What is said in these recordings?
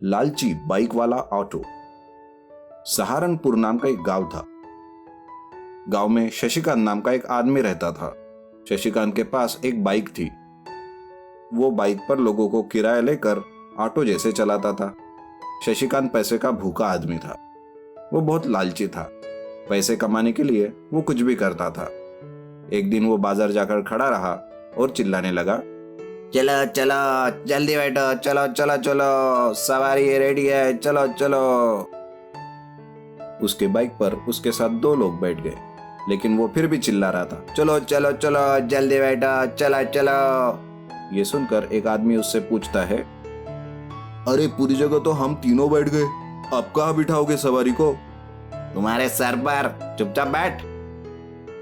लालची बाइक वाला ऑटो। सहारनपुर नाम का एक गांव था। गांव में शशिकांत नाम का एक आदमी रहता था। शशिकांत के पास एक बाइक थी। वो बाइक पर लोगों को किराया लेकर ऑटो जैसे चलाता था। शशिकांत पैसे का भूखा आदमी था। वो बहुत लालची था। पैसे कमाने के लिए वो कुछ भी करता था। एक दिन वो बाजार जाकर खड़ा रहा और चिल्लाने लगा, चलो चलो जल्दी बैठो, चलो चलो चलो, सवारी रेडी है, चलो चलो। उसके बाइक पर उसके साथ दो लोग बैठ गए, लेकिन वो फिर भी चिल्ला रहा था, चलो चलो चलो जल्दी बैठो, चलो चलो। ये सुनकर एक आदमी उससे पूछता है, अरे पूरी जगह तो हम तीनों बैठ गए, आप कहाँ बिठाओगे सवारी को? तुम्हारे सर पर, चुपचाप बैठ।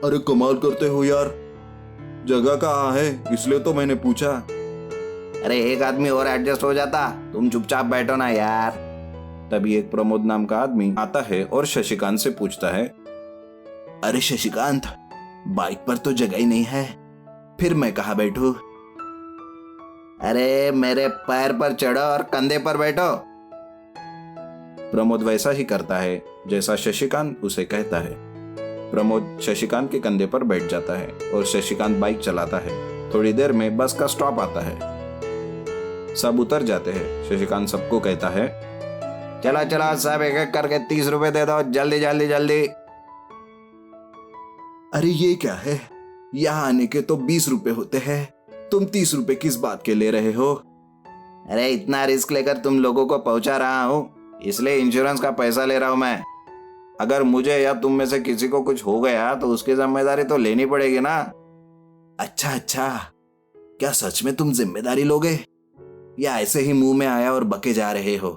अरे कमाल करते हो यार, जगह कहाँ है, इसलिए तो मैंने पूछा। अरे एक आदमी और एडजस्ट हो जाता, तुम चुपचाप बैठो ना यार। तभी एक प्रमोद नाम का आदमी आता है और शशिकांत से पूछता है, अरे शशिकांत, बाइक पर तो जगह ही नहीं है, फिर मैं कहाँ बैठूं? अरे मेरे पैर पर चढ़ो और कंधे पर बैठो। प्रमोद वैसा ही करता है जैसा शशिकांत उसे कहता है। प्रमोद शशिकांत के कंधे पर बैठ जाता है और शशिकांत बाइक चलाता है। थोड़ी देर में बस का स्टॉप आता है। सब उतर जाते हैं। शशिकांत सबको कहता है, चला चला सब एक एक करके 30 रुपए दे दो, जल्दी जल्दी जल्दी। अरे ये क्या है, यहाँ आने के तो 20 रुपए होते हैं, तुम 30 रुपए किस बात के ले रहे हो? अरे इतना रिस्क लेकर तुम लोगों को पहुंचा रहा हूँ, इसलिए इंश्योरेंस का पैसा ले रहा हूं मैं। अगर मुझे या तुम में से किसी को कुछ हो गया तो उसकी जिम्मेदारी तो लेनी पड़ेगी ना। अच्छा अच्छा, क्या सच में तुम जिम्मेदारी लोगे, या ऐसे ही मुंह में आया और बके जा रहे हो?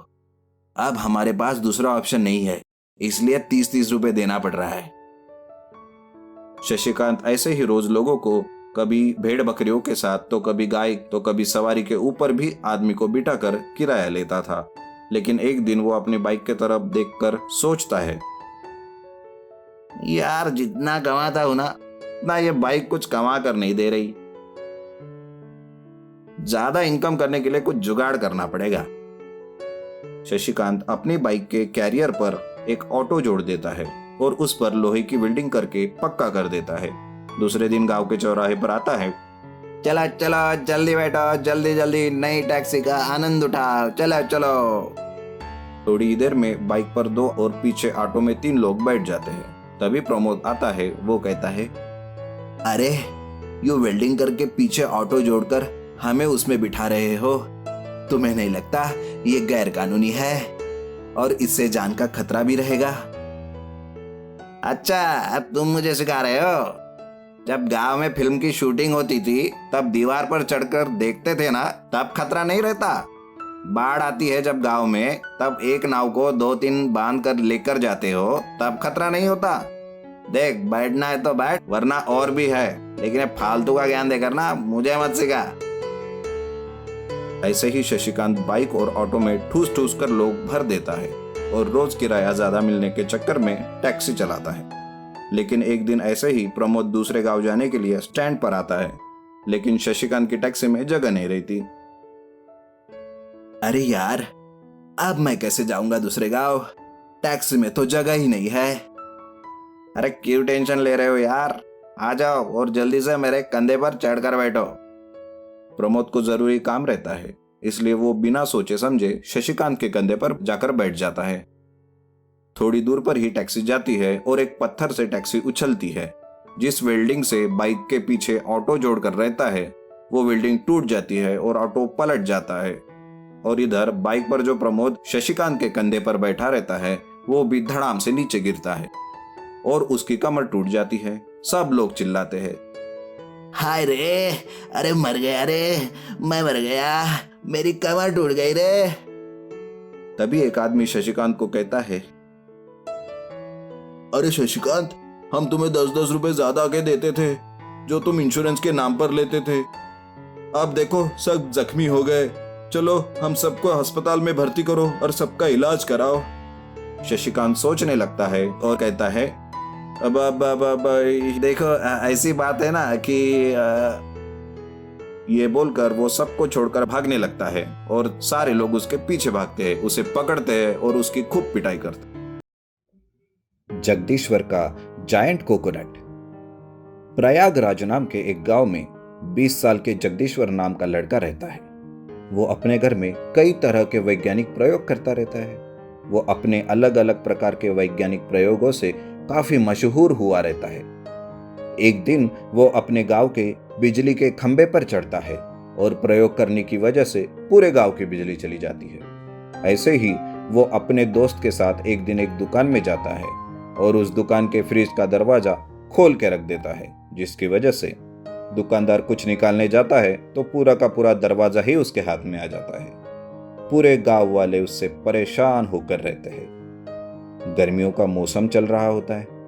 अब हमारे पास दूसरा ऑप्शन नहीं है, इसलिए 30-30 रुपए देना पड़ रहा है। शशिकांत ऐसे ही रोज लोगों को कभी भेड़ बकरियों के साथ, तो कभी गाय, तो कभी सवारी के ऊपर भी आदमी को बिठाकर किराया लेता था। लेकिन एक दिन वो अपनी बाइक की तरफ देखकर सोचता है, यार जितना कमाता हूं ना, उतना ये बाइक कुछ कमा कर नहीं दे रही। ज्यादा इनकम करने के लिए कुछ जुगाड़ करना पड़ेगा। शशिकांत अपनी बाइक के कैरियर पर एक ऑटो जोड़ देता है और उस पर लोहे की वेल्डिंग करके पक्का कर देता है। दूसरे दिन गांव के चौराहे पर आता है, चला चलो जल्दी बैठो, जल्दी जल्दी, नई टैक्सी का आनंद उठाओ, चलो चलो। थोड़ी देर में बाइक पर 2 और पीछे ऑटो में 3 लोग बैठ जाते हैं। तभी प्रमोद आता है। वो कहता है, अरे यू वेल्डिंग करके पीछे ऑटो जोड़कर हमें उसमें बिठा रहे हो, तुम्हें नहीं लगता ये गैर कानूनी है और इससे जान का खतरा भी रहेगा? अच्छा, अब तुम मुझे सिखा रहे हो? जब गांव में फिल्म की शूटिंग होती थी तब दीवार पर चढ़कर देखते थे ना, तब खतरा नहीं रहता। बाढ़ आती है जब गांव में, तब एक नाव को 2-3 बांध कर लेकर जाते हो, तब खतरा नहीं होता। देख, बैठना है तो बैठ, वरना और भी है, लेकिन फालतू का ज्ञान देकर ना मुझे मत सिखा। ऐसे ही शशिकांत बाइक और ऑटो में ठूस ठूस कर लोग भर देता है और रोज किराया ज्यादा मिलने के चक्कर में टैक्सी चलाता है। लेकिन एक दिन ऐसे ही प्रमोद दूसरे गांव जाने के लिए स्टैंड पर आता है, लेकिन शशिकांत की टैक्सी में जगह नहीं रहती। अरे यार, अब मैं कैसे जाऊंगा दूसरे गांव, टैक्सी में तो जगह ही नहीं है। अरे क्यों टेंशन ले रहे हो यार, आ जाओ और जल्दी से मेरे कंधे पर चढ़कर बैठो। प्रमोद को जरूरी काम रहता है, इसलिए वो बिना सोचे समझे शशिकांत के कंधे पर जाकर बैठ जाता है। थोड़ी दूर पर ही टैक्सी जाती है और एक पत्थर से टैक्सी उछलती है। जिस वेल्डिंग से बाइक के पीछे ऑटो जोड़कर रहता है, वो वेल्डिंग टूट जाती है और ऑटो पलट जाता है। और इधर बाइक पर जो प्रमोद शशिकांत के कंधे पर बैठा रहता है, वो भी धड़ाम से नीचे गिरता है और उसकी कमर टूट जाती है। सब लोग चिल्लाते हैं, हाय रे, अरे मर गया रे, मैं मर गया, मेरी कमर टूट गई रे। तभी एक आदमी शशिकांत को कहता है, अरे शशिकांत, हम तुम्हें 10-10 रुपए ज्यादा के देते थे जो तुम इंश्योरेंस के नाम पर लेते थे। अब देखो सब जख्मी हो गए, चलो हम सबको अस्पताल में भर्ती करो और सबका इलाज कराओ। शशिकांत सोचने लगता है और कहता है, अब देखो ऐसी बात है ना कि ये बोलकर वो सबको छोड़कर भागने लगता है और सारे लोग उसके पीछे भागते हैं, उसे पकड़ते हैं और उसकी खूब पिटाई करते हैं। जगदीश्वर का जायंट कोकोनट। प्रयागराज नाम के एक गांव में 20 साल के जगदीश्वर नाम का लड़का रहता है। वो अपने घर में कई तरह के वैज्ञानिक प्रयोग करता रहता है। वो अपने अलग अलग प्रकार के वैज्ञानिक प्रयोगों से काफी मशहूर हुआ रहता है। एक दिन वो अपने गांव के बिजली के खंभे पर चढ़ता है और प्रयोग करने की वजह से पूरे गांव की बिजली चली जाती है। ऐसे ही वो अपने दोस्त के साथ एक दिन एक दुकान में जाता है और उस दुकान के फ्रिज का दरवाजा खोल के रख देता है, जिसकी वजह से दुकानदार कुछ निकालने जाता है तो पूरा का पूरा दरवाजा ही उसके हाथ में आ जाता है। पूरे गांव वाले उससे परेशान होकर रहते हैं। गर्मियों का मौसम चल रहा होता है।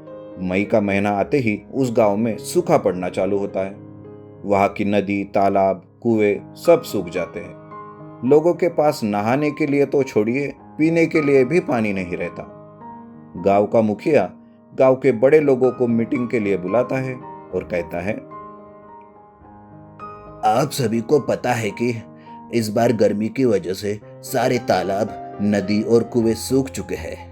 मई का महीना आते ही उस गांव में सूखा पड़ना चालू होता है। वहां की नदी, तालाब, कुएं सब सूख जाते हैं। लोगों के पास नहाने के लिए तो छोड़िए, पीने के लिए भी पानी नहीं रहता। गांव का मुखिया गांव के बड़े लोगों को मीटिंग के लिए बुलाता है और कहता है, आप सभी को पता है कि इस बार गर्मी की वजह से सारे तालाब, नदी और कुएं सूख चुके हैं।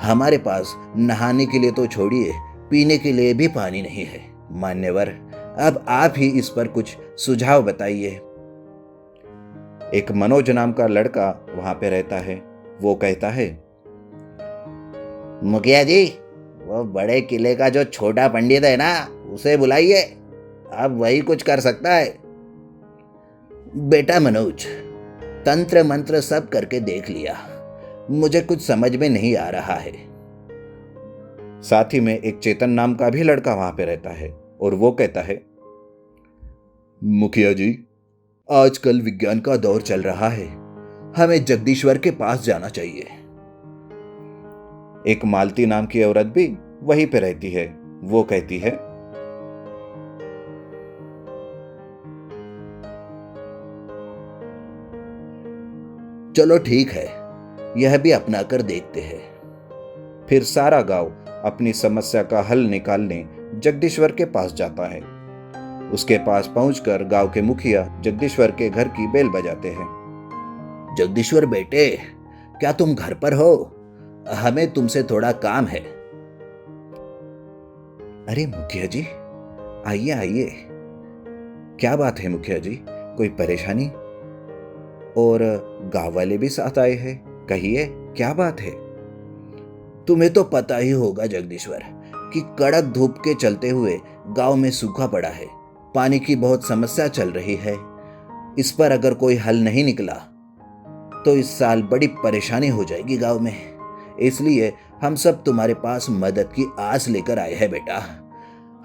हमारे पास नहाने के लिए तो छोड़िए, पीने के लिए भी पानी नहीं है। मान्यवर, अब आप ही इस पर कुछ सुझाव बताइए। एक मनोज नाम का लड़का वहां पे रहता है। वो कहता है, मुखिया जी, वो बड़े किले का जो छोटा पंडित है ना, उसे बुलाइए। अब वही कुछ कर सकता है। बेटा मनोज, तंत्र मंत्र सब करके देख लिया, मुझे कुछ समझ में नहीं आ रहा है। साथ ही में एक चेतन नाम का भी लड़का वहां पे रहता है और वो कहता है, मुखिया जी, आजकल विज्ञान का दौर चल रहा है, हमें जगदीश्वर के पास जाना चाहिए। एक मालती नाम की औरत भी वहीं पे रहती है। वो कहती है, चलो ठीक है, यह भी अपना कर देखते हैं। फिर सारा गांव अपनी समस्या का हल निकालने जगदीश्वर के पास जाता है। उसके पास पहुंचकर गांव के मुखिया जगदीश्वर के घर की बेल बजाते हैं। जगदीश्वर बेटे, क्या तुम घर पर हो? हमें तुमसे थोड़ा काम है। अरे मुखिया जी, आइए आइए। क्या बात है मुखिया जी, कोई परेशानी? और गांव वाले भी साथ आए हैं, कहिए क्या बात है? तुम्हें तो पता ही होगा जगदीश्वर कि कड़क धूप के चलते हुए गांव में सूखा पड़ा है। पानी की बहुत समस्या चल रही है। इस पर अगर कोई हल नहीं निकला तो इस साल बड़ी परेशानी हो जाएगी गांव में। इसलिए हम सब तुम्हारे पास मदद की आस लेकर आए हैं बेटा।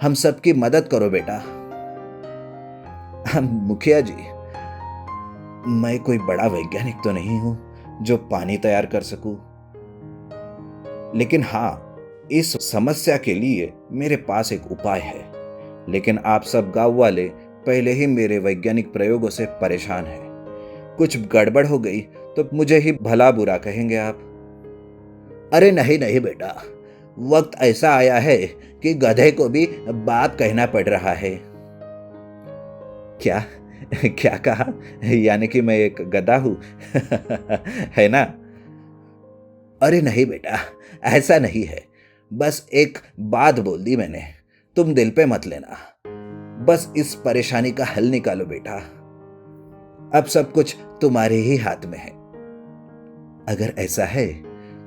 हम सबकी मदद करो बेटा। मुखिया जी, मैं कोई बड़ा वैज्ञानिक तो नहीं हूं जो पानी तैयार कर सकूं, लेकिन हाँ, इस समस्या के लिए मेरे पास एक उपाय है। लेकिन आप सब गांव वाले पहले ही मेरे वैज्ञानिक प्रयोगों से परेशान हैं। कुछ गड़बड़ हो गई तो मुझे ही भला बुरा कहेंगे आप। अरे नहीं नहीं बेटा, वक्त ऐसा आया है कि गधे को भी बाप कहना पड़ रहा है। क्या क्या कहा? यानी कि मैं एक गधा हूं? है ना? अरे नहीं बेटा, ऐसा नहीं है। बस एक बात बोल दी मैंने, तुम दिल पे मत लेना। बस इस परेशानी का हल निकालो बेटा। अब सब कुछ तुम्हारे ही हाथ में है। अगर ऐसा है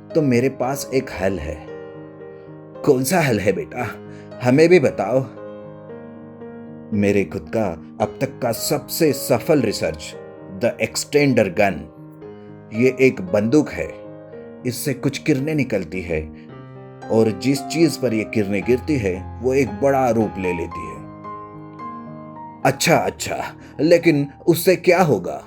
तो मेरे पास एक हल है। कौन सा हल है बेटा, हमें भी बताओ। मेरे खुद का अब तक का सबसे सफल रिसर्च, द एक्सटेंडर गन। ये एक बंदूक है। इससे कुछ किरणें निकलती है और जिस चीज पर ये किरणें गिरती है वो एक बड़ा रूप ले लेती है। अच्छा अच्छा, लेकिन उससे क्या होगा?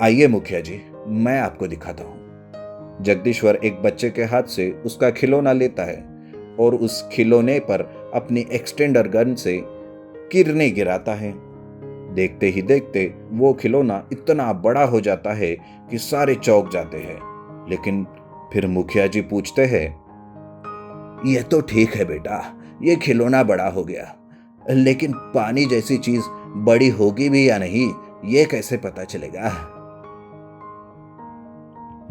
आइए मुखिया जी, मैं आपको दिखाता हूं। जगदीश्वर एक बच्चे के हाथ से उसका खिलौना लेता है और उस खिलौने पर अपनी एक्सटेंडर गन से किरणें गिराता है। देखते ही देखते वो खिलौना इतना बड़ा हो जाता है कि सारे चौंक जाते हैं। लेकिन फिर मुखिया जी पूछते हैं, ये तो ठीक है बेटा, ये खिलौना बड़ा हो गया, लेकिन पानी जैसी चीज बड़ी होगी भी या नहीं, ये कैसे पता चलेगा?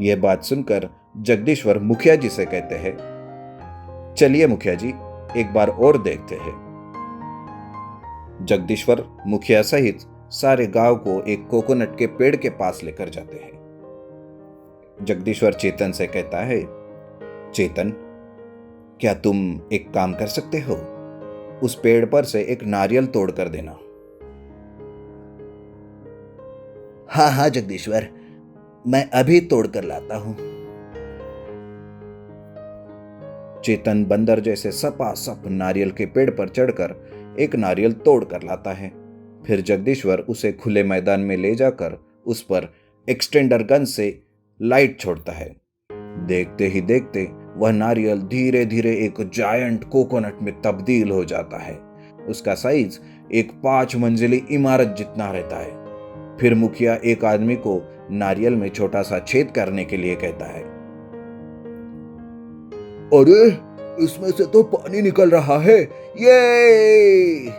यह बात सुनकर जगदीश्वर मुखिया जी से कहते हैं, चलिए मुखिया जी, एक बार और देखते हैं। जगदीश्वर मुखिया सहित सारे गांव को एक कोकोनट के पेड़ के पास लेकर जाते हैं। जगदीश्वर चेतन से कहता है, चेतन, क्या तुम एक काम कर सकते हो? उस पेड़ पर से एक नारियल तोड़ कर देना। हाँ हाँ जगदीश्वर, मैं अभी तोड़ कर लाता हूं। चेतन बंदर जैसे सपासप नारियल के पेड़ पर चढ़कर एक नारियल तोड़ कर लाता है। फिर जगदीश्वर उसे खुले मैदान में ले जाकर उस पर एक्सटेंडर गन से लाइट छोड़ता है। देखते ही देखते वह नारियल धीरे धीरे एक जायंट कोकोनट में तब्दील हो जाता है। उसका साइज एक 5 मंजिली इमारत जितना रहता है। फिर मुखिया एक आदमी को नारियल में छोटा सा छेद करने के लिए कहता है, अरे इसमें से तो पानी निकल रहा है, ये!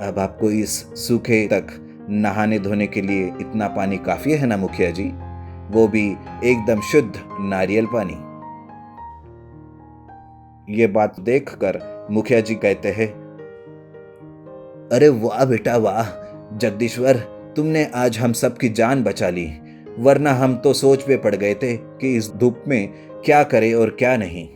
अब आपको इस सूखे तक नहाने धोने के लिए इतना पानी काफी है ना मुखिया जी? वो भी एकदम शुद्ध नारियल पानी। ये बात देखकर मुखिया जी कहते हैं, अरे वाह बेटा वाह, जगदीश्वर, तुमने आज हम सब की जान बचा ली, वरना हम तो सोच पे पड़ गए थे कि इस धूप में क्या करें और क्या नहीं।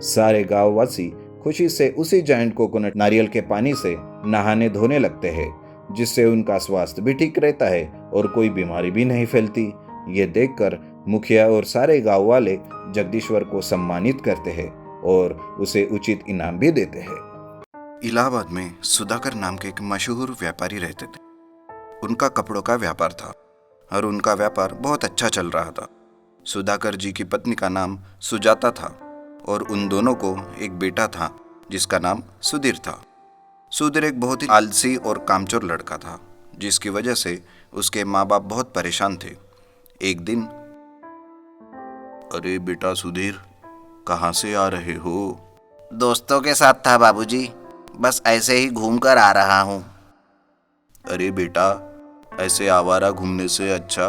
सारे गांववासी खुशी से उसी जायंट कोकोनट नारियल के पानी से नहाने धोने लगते हैं, जिससे उनका स्वास्थ्य भी ठीक रहता है और कोई बीमारी भी नहीं फैलती। ये देखकर मुखिया और सारे गांव वाले जगदीश्वर को सम्मानित करते हैं और उसे उचित इनाम भी देते हैं। इलाहाबाद में सुधाकर नाम के एक मशहूर व्यापारी रहते थे। उनका कपड़ों का व्यापार था और उनका व्यापार बहुत अच्छा चल रहा था। सुधाकर जी की पत्नी का नाम सुजाता था और उन दोनों को एक बेटा था जिसका नाम सुधीर था। सुधीर एक बहुत ही आलसी और कामचोर लड़का था, जिसकी वजह से उसके माँ बाप बहुत परेशान थे। एक दिन, अरे बेटा सुधीर, कहाँ से आ रहे हो? दोस्तों के साथ था बाबूजी, बस ऐसे ही घूम कर आ रहा हूँ। अरे बेटा, ऐसे आवारा घूमने से अच्छा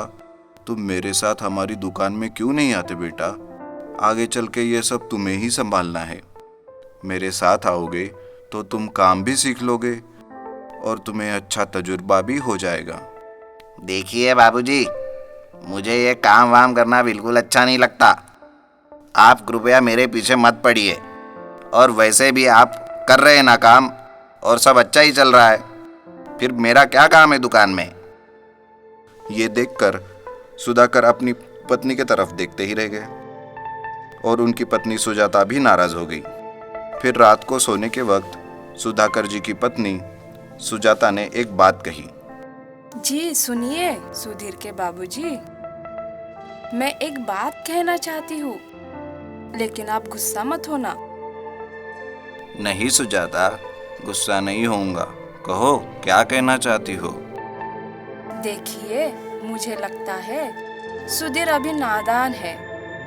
तुम मेरे साथ हमारी दुकान में क्यों नहीं आते बेटा? आगे चल के ये सब तुम्हें ही संभालना है। मेरे साथ आओगे तो तुम काम भी सीख लोगे और तुम्हें अच्छा तजुर्बा भी हो जाएगा। देखिए बाबूजी, मुझे ये काम वाम करना बिल्कुल अच्छा नहीं लगता। आप कृपया मेरे पीछे मत पड़िए। और वैसे भी आप कर रहे हैं ना काम, और सब अच्छा ही चल रहा है, फिर मेरा क्या काम है दुकान में? ये देखकर सुधाकर अपनी पत्नी की तरफ देखते ही रह गए और उनकी पत्नी सुजाता भी नाराज हो गई। फिर रात को सोने के वक्त सुधाकर जी की पत्नी सुजाता ने एक बात कही। जी सुनिए सुधीर के बाबूजी, मैं एक बात कहना चाहती हूँ, लेकिन आप गुस्सा मत होना। नहीं सुजाता, गुस्सा नहीं होऊंगा, कहो क्या कहना चाहती हो? देखिए, मुझे लगता है सुधीर अभी नादान है,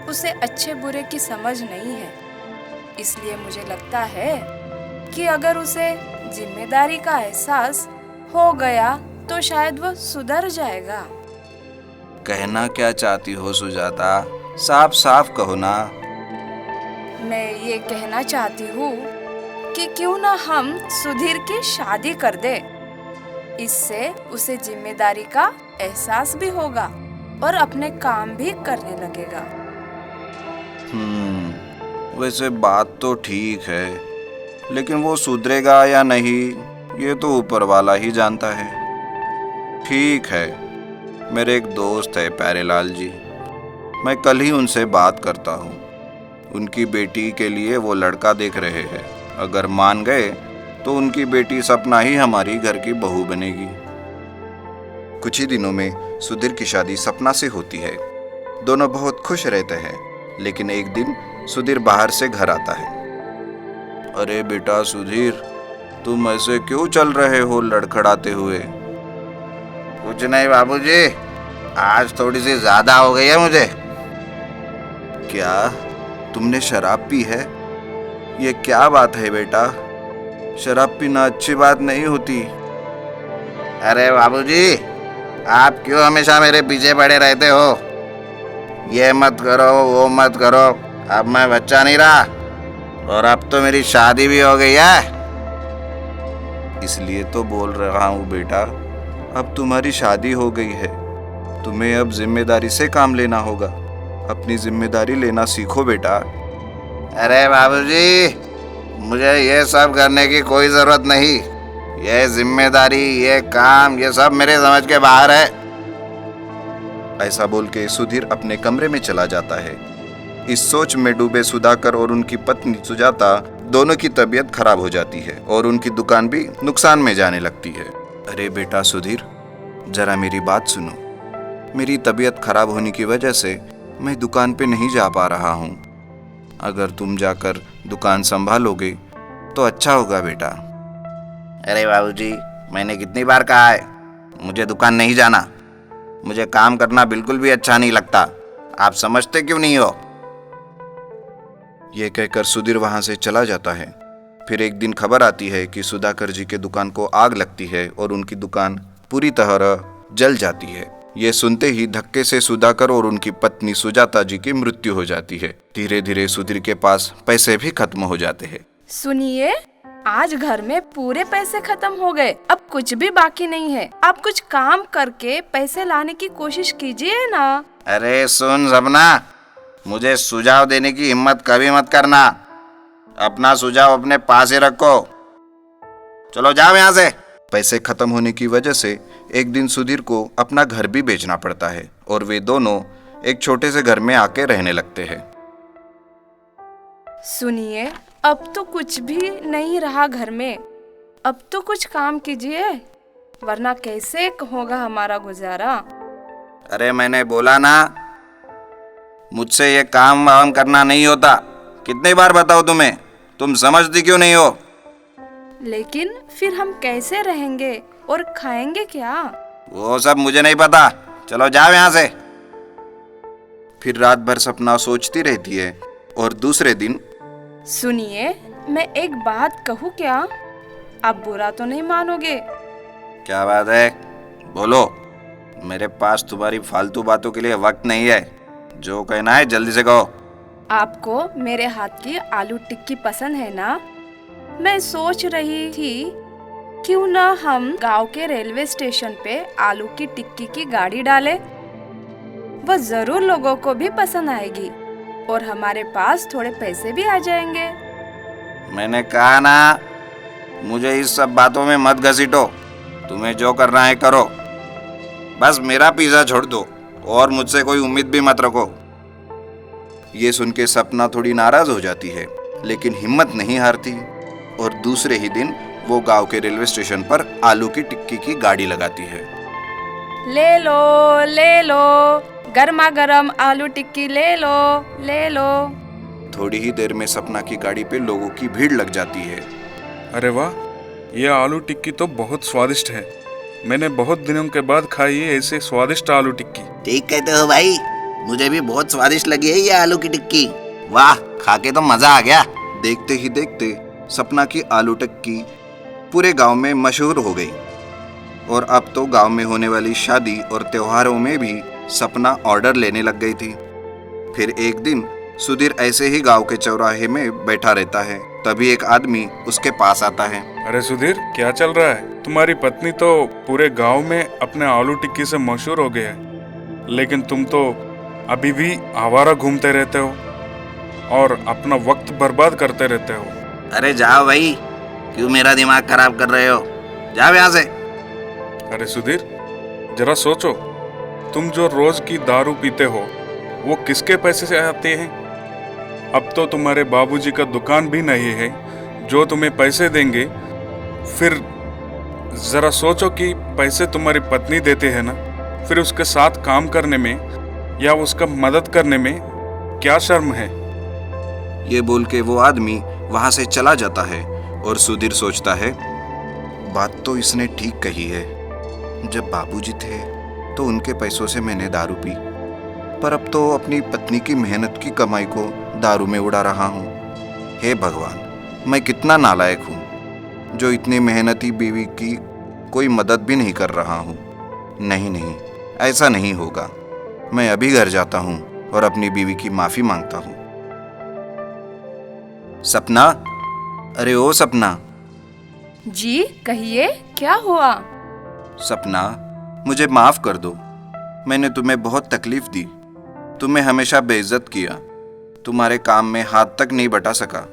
उसे अच्छे बुरे की समझ नहीं है। इसलिए मुझे लगता है कि अगर उसे जिम्मेदारी का एहसास हो गया तो शायद वो सुधर जाएगा। कहना क्या चाहती हो सुजाता? साफ साफ कहो ना। मैं ये कहना चाहती हूँ कि क्यों ना हम सुधीर की शादी कर दे। इससे उसे जिम्मेदारी का एहसास भी होगा और अपने काम भी करने लगेगा। वैसे बात तो ठीक है, लेकिन वो सुधरेगा या नहीं ये तो ऊपर वाला ही जानता है। ठीक है, मेरे एक दोस्त है प्यारेलाल जी, मैं कल ही उनसे बात करता हूँ। उनकी बेटी के लिए वो लड़का देख रहे हैं। अगर मान गए तो उनकी बेटी सपना ही हमारी घर की बहू बनेगी। कुछ ही दिनों में सुधीर की शादी सपना से होती है। दोनों बहुत खुश रहते हैं, लेकिन एक दिन सुधीर बाहर से घर आता है। अरे बेटा सुधीर, तुम ऐसे क्यों चल रहे हो लड़खड़ाते हुए? कुछ नहीं बाबूजी, आज थोड़ी सी ज्यादा हो गई है मुझे। क्या तुमने शराब पी है? ये क्या बात है बेटा? शराब पीना अच्छी बात नहीं होती। अरे बाबूजी, आप क्यों हमेशा मेरे पीछे पड़े रहते हो? ये मत करो, वो मत करो। अब मैं बच्चा नहीं रहा, और अब तो मेरी शादी भी हो गई है। इसलिए तो बोल रहा हूँ बेटा, अब तुम्हारी शादी हो गई है, तुम्हें अब जिम्मेदारी से काम लेना होगा। अपनी जिम्मेदारी लेना सीखो बेटा। अरे बाबूजी, मुझे ये सब करने की कोई जरूरत नहीं। ये जिम्मेदारी, ये काम, ये सब मेरे समझ के बाहर है। ऐसा बोल के सुधीर अपने कमरे में चला जाता है। इस सोच में डूबे सुधाकर और उनकी पत्नी सुजाता दोनों की तबीयत खराब हो जाती है और उनकी दुकान भी नुकसान में जाने लगती है। अरे बेटा सुधीर, जरा मेरी बात सुनो। मेरी तबीयत खराब होने की वजह से मैं दुकान पे नहीं जा पा रहा हूँ। अगर तुम जाकर दुकान संभालोगे तो अच्छा होगा बेटा। अरे बाबूजी, मैंने कितनी बार कहा है, मुझे दुकान नहीं जाना। मुझे काम करना बिल्कुल भी अच्छा नहीं लगता। आप समझते क्यों नहीं हो? ये कहकर सुधीर वहां से चला जाता है। फिर एक दिन खबर आती है कि सुधाकर जी के दुकान को आग लगती है और उनकी दुकान पूरी तरह जल जाती है। ये सुनते ही धक्के से सुधाकर और उनकी पत्नी सुजाता जी की मृत्यु हो जाती है। धीरे धीरे सुधीर के पास पैसे भी खत्म हो जाते हैं। सुनिए, आज घर में पूरे पैसे खत्म हो गए, अब कुछ भी बाकी नहीं है। आप कुछ काम करके पैसे लाने की कोशिश कीजिए ना। अरे सुन सपना, मुझे सुझाव देने की हिम्मत कभी मत करना। अपना सुझाव अपने पास ही रखो। चलो जाओ यहाँ से। पैसे खत्म होने की वजह से एक दिन सुधीर को अपना घर भी बेचना पड़ता है और वे दोनों एक छोटे से घर में आके रहने लगते हैं। सुनिए, अब तो कुछ भी नहीं रहा घर में। अब तो कुछ काम कीजिए, वरना कैसे होगा हमारा गुजारा। अरे मैंने बोला ना, मुझसे ये काम वाम करना नहीं होता। कितनी बार बताओ तुम्हें, तुम समझती क्यों नहीं हो? लेकिन फिर हम कैसे रहेंगे और खाएंगे क्या? वो सब मुझे नहीं पता। चलो जाओ यहाँ से। फिर रात भर सपना सोचती रहती है और दूसरे दिन। सुनिए, मैं एक बात कहूँ क्या? आप बुरा तो नहीं मानोगे? क्या बात है? बोलो। मेरे पास तुम्हारी फालतू बातों के लिए वक्त नहीं है। जो कहना है जल्दी से कहो। आपको मेरे हाथ की आलू टिक्की पसंद है ना? मैं सोच रही थी क्यों ना हम गांव के रेलवे स्टेशन पे आलू की टिक्की की गाड़ी डालें। वो जरूर लोगों को भी पसंद आएगी और हमारे पास थोड़े पैसे भी आ जाएंगे। मैंने कहा ना, मुझे इस सब बातों में मत घसीटो। तुम्हें जो करना है करो, बस मेरा पिज्जा छोड़ दो और मुझसे कोई उम्मीद भी मत रखो। ये सुन के सपना थोड़ी नाराज हो जाती है, लेकिन हिम्मत नहीं हारती और दूसरे ही दिन वो गांव के रेलवे स्टेशन पर आलू की टिक्की की गाड़ी लगाती है। ले लो, गर्मा गर्म आलू टिक्की ले लो। थोड़ी ही देर में सपना की गाड़ी पे लोगों की भीड़ लग जाती है। अरे वाह, ये आलू टिक्की तो बहुत स्वादिष्ट है। मैंने बहुत दिनों के बाद खाई है ऐसे स्वादिष्ट आलू टिक्की। ठीक कहते हो भाई, मुझे भी बहुत स्वादिष्ट लगी है ये आलू की टिक्की। वाह, खा के तो मजा आ गया। देखते ही देखते सपना की आलू टिक्की पूरे गांव में मशहूर हो गई और अब तो गांव में होने वाली शादी और त्योहारों में भी सपना ऑर्डर लेने लग गई थी। फिर एक दिन सुधीर ऐसे ही गांव के चौराहे में बैठा रहता है, तभी एक आदमी उसके पास आता है। अरे सुधीर, क्या चल रहा है? तुम्हारी पत्नी तो पूरे गांव में अपने आलू टिक्की से मशहूर हो गए है, लेकिन तुम तो अभी भी आवारा घूमते रहते हो और अपना वक्त बर्बाद करते रहते हो। अरे जाओ भाई, क्यों मेरा दिमाग खराब कर रहे हो? जाओ यहाँ से। अरे सुधीर, जरा सोचो, तुम जो रोज की दारू पीते हो वो किसके पैसे से आते हैं? अब तो तुम्हारे बाबूजी का दुकान भी नहीं है जो तुम्हें पैसे देंगे। फिर जरा सोचो कि पैसे तुम्हारी पत्नी देते हैं ना, फिर उसके साथ काम करने में या उसका मदद करने में क्या शर्म है? ये बोल के वो आदमी वहां से चला जाता है और सुधीर सोचता है, बात तो इसने ठीक कही है। जब बाबूजी थे तो उनके पैसों से मैंने दारू पी, पर अब तो अपनी पत्नी की मेहनत की कमाई को दारू में उड़ा रहा हूँ। हे भगवान, मैं कितना नालायक हूँ। जो इतनी मेहनती बीवी की कोई मदद भी नहीं कर रहा हूँ। नहीं नहीं, ऐसा नहीं होगा। मैं अभी घर जाता हूँ और अपनी बीवी की माफ़ी मांगता हूँ। सपना, अरे ओ सपना। जी कहिए, क्या हुआ? सपना, मुझे माफ़ कर दो। मैंने तुम्हें बहुत तकलीफ दी, तुम्हें हमेशा बेइज्जत किया, तुम्हारे काम में हाथ तक नहीं बटा सका।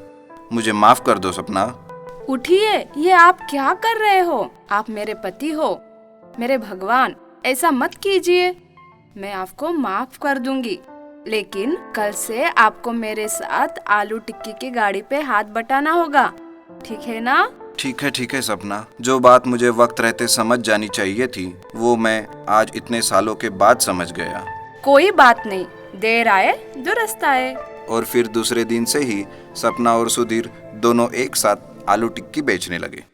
मुझे माफ़ कर दो सपना। उठिए, ये आप क्या कर रहे हो? आप मेरे पति हो, मेरे भगवान, ऐसा मत कीजिए। मैं आपको माफ कर दूंगी, लेकिन कल से आपको मेरे साथ आलू टिक्की की गाड़ी पे हाथ बटाना होगा, ठीक है ना? ठीक है सपना। जो बात मुझे वक्त रहते समझ जानी चाहिए थी, वो मैं आज इतने सालों के बाद समझ गया। कोई बात नहीं, देर आए दुरुस्त आए। और फिर दूसरे दिन से ही सपना और सुधीर दोनों एक साथ आलू टिक्की बेचने लगे।